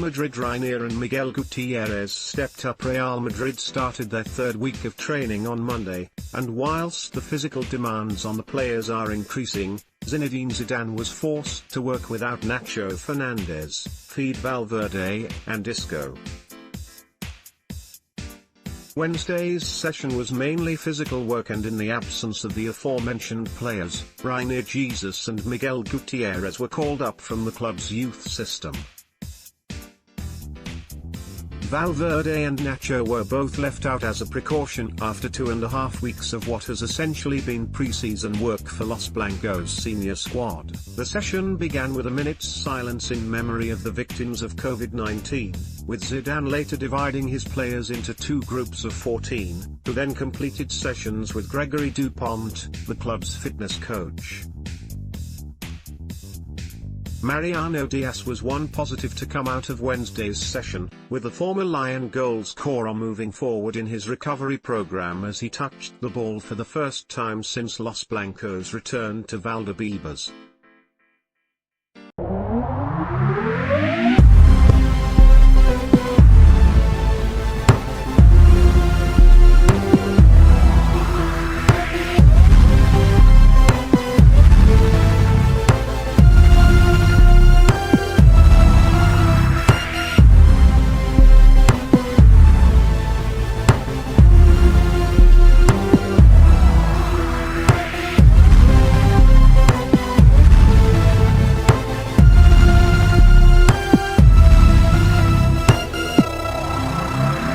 Madrid Reinier and Miguel Gutierrez stepped up. Real Madrid started their third week of training on Monday, and whilst the physical demands on the players are increasing, Zinedine Zidane was forced to work without Nacho Fernandez, Fede Valverde and Isco. Wednesday's session was mainly physical work, and in the absence of the aforementioned players, Reinier, Jesus and Miguel Gutierrez were called up from the club's youth system. Valverde and Nacho were both left out as a precaution after 2.5 weeks of what has essentially been pre-season work for Los Blancos' senior squad. The session began with a minute's silence in memory of the victims of COVID-19, with Zidane later dividing his players into two groups of 14, who then completed sessions with Gregory Dupont, the club's fitness coach. Mariano Diaz was one positive to come out of Wednesday's session, with the former Lyon goalscorer moving forward in his recovery program as he touched the ball for the first time since Los Blancos returned to Valdebebas.